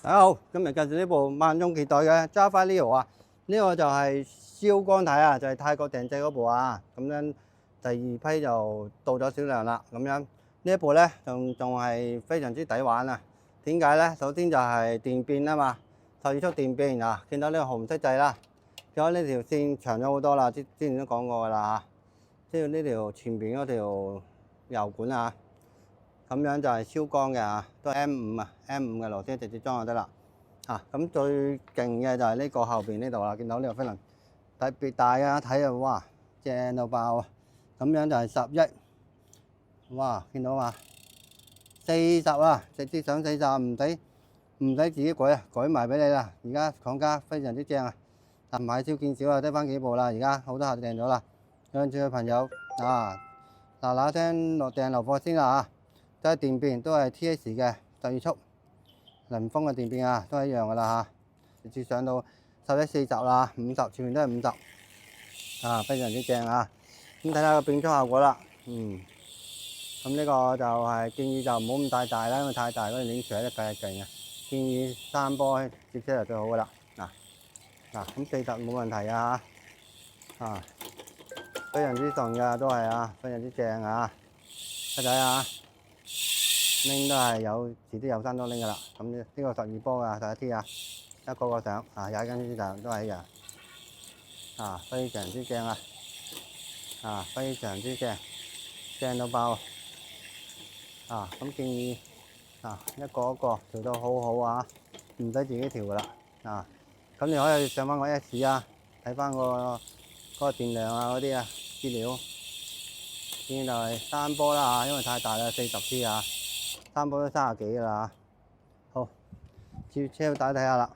大家好，今日介紹呢部萬眾期待嘅 Java Neo 啊，呢個就係燒光體啊，就係泰國訂製嗰部啊。咁樣第二批就到咗少量啦。咁樣呢一部咧仲係非常之抵玩啊。點解咧？首先就係電變啊嘛，12速電變啊，見到呢個紅色掣啦，見到呢條線長咗好多啦，之前都講過噶啦嚇。即係呢條前邊嗰條油管啊。咁樣就係燒光嘅嚇，都係 M5 啊 ，M5 嘅螺絲直接裝就得啦。咁最勁嘅就係呢個後邊呢度啦，見到呢個飛輪特別大啊，睇啊哇正到爆啊！咁樣就係11，哇見到嘛？40啊，直接上40，唔使自己改啊，改埋俾你啦。而家廠家非常之正啊，但買少見少啊，得翻幾部啦。而家好多客訂咗啦，有興趣嘅朋友嗱聲落訂留貨先啦嚇。都係電變，都係 TS 嘅12速輪風嘅電變啊，都係一樣噶啦嚇。直接上到11、40啦，50全部都係50啊，非常之正啊。咁睇下個變速效果啦，咁呢個就係建議就唔好咁大啦，因為太大嗰個鏈錘咧計係勁啊。建議3波接車就最好噶啦。咁40冇問題啊，非常之順噶都係啊，非常之正啊，睇睇啊。拎都係有，遲啲有山都拎噶啦。咁呢個12波啊，11T 啊，一個上踩緊之上都係一樣非常之正非常之正，正到爆咁建議一個調到好好啊，唔使自己調噶啦咁你可以上翻個 S 啊，睇翻個電量啊嗰啲資料，建議就係3波啦因為太大啦40T 啊。3波都30幾噶啦，好，接車打睇下啦。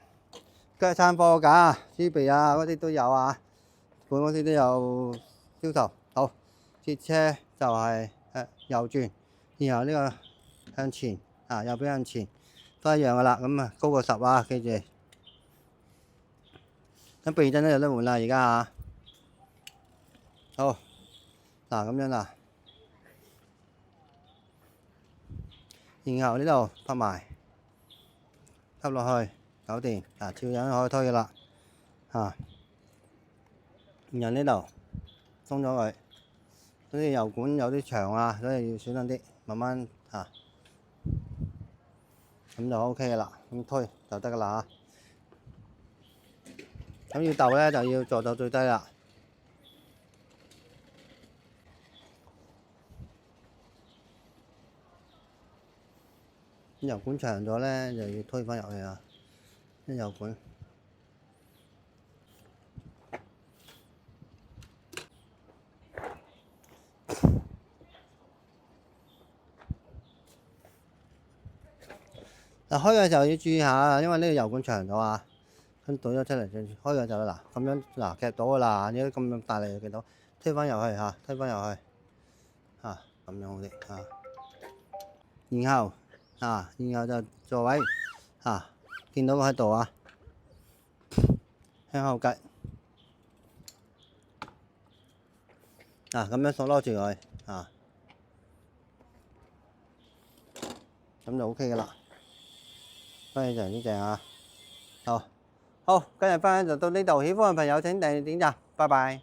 跟住餐貨架、豬鼻啊嗰啲都有啊，本公司都有銷售。好，接車就係右轉，然後呢個向前右邊向前都一樣噶啦。咁高過10啊，記住。咁避震都有得換啦，而家好，咁樣啦。然後呢度拍埋，吸落去，搞掂，照樣可以推噶啦，然後呢度鬆咗佢，嗰啲油管有啲長啊，所以要小心啲，慢慢咁就 OK 噶啦，咁推就得噶啦咁要鬥咧就要做到最低啦。油管長咗咧，就要推翻入去啊！啲油管開嘅時候要注意下，因為呢個油管長咗啊，咁倒咗出嚟，開嘅就咁樣夾到噶啦，你都咁大力就夾到，推翻入去推翻入去咁樣好啲然後就座位見到喺度向後吉咁樣鎖攞住佢咁就 OK 噶啦，非常之正好，今日分享就到呢度，喜歡嘅朋友請訂閱點讚，拜拜。